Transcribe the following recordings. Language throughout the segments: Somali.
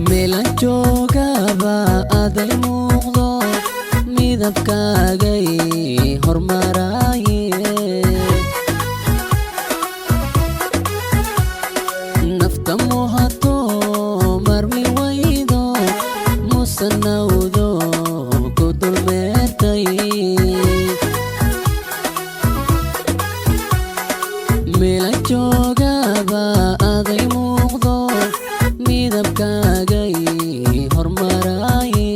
meelan joogaba aday muuqdo midabkaagay hormaraaye nafta muhato marmi waydo musanawdo ku dulmeertay meelan joogaba aday muuqdo midabkaagay hormaraaye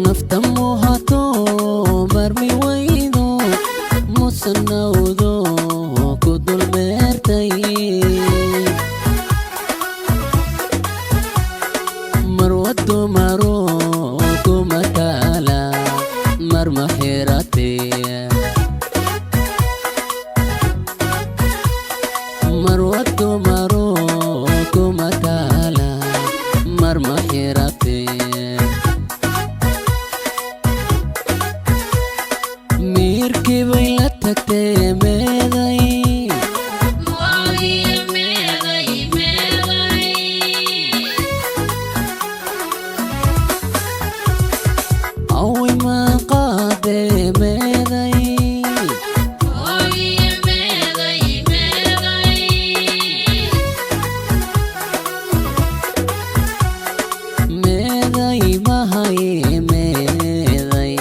nafta muhato marmi waydo musanawdo ku dulmeertay marwado maro kuma taala marma xirate marwado maro kuma taala marma xirate miirkii bay la tagtee meeday away maan qaadee meeday meeday mahaye meeday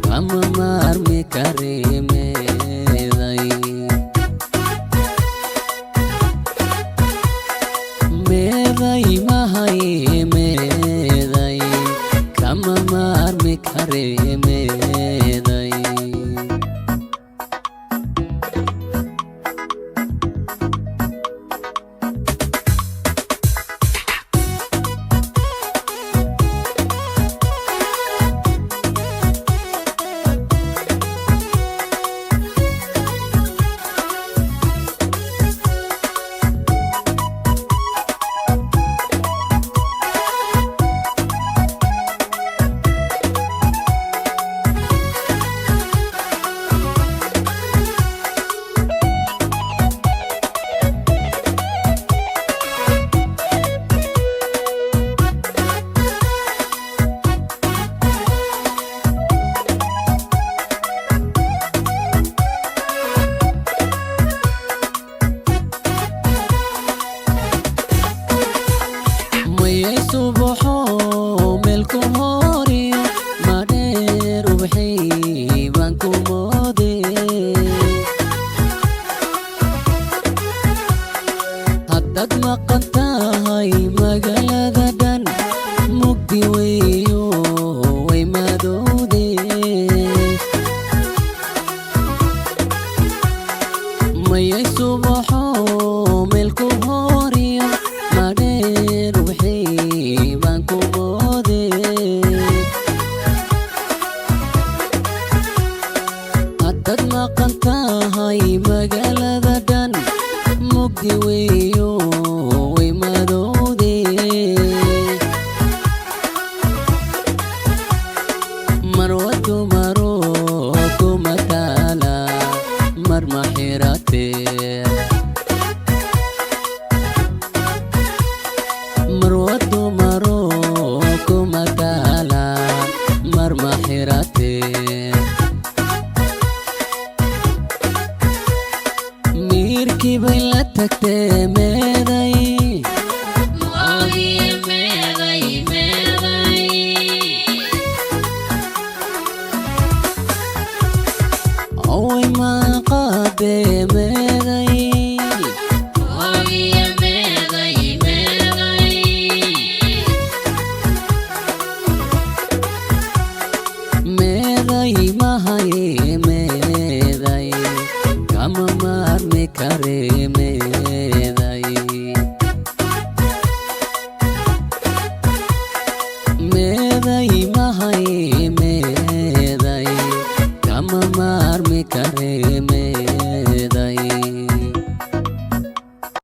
kama maarmi kare meeday meeday mahaye meeday kama maarmi kare meeday mayay subaxo meelku horiyo madheer ubaxay baan ku moode haddaad maqan tahay magaalada dhan mugdi weyo way madowde mayay subaxo meelku horiyo madheer ubaxay baan ku moode haddaad maqan tahay magaalada dhan mugdi weyo way madowde marwado maro kuma taala marma xirate marwado maro kuma taala marma xirate miirkii bay la tagtee meeday qaadee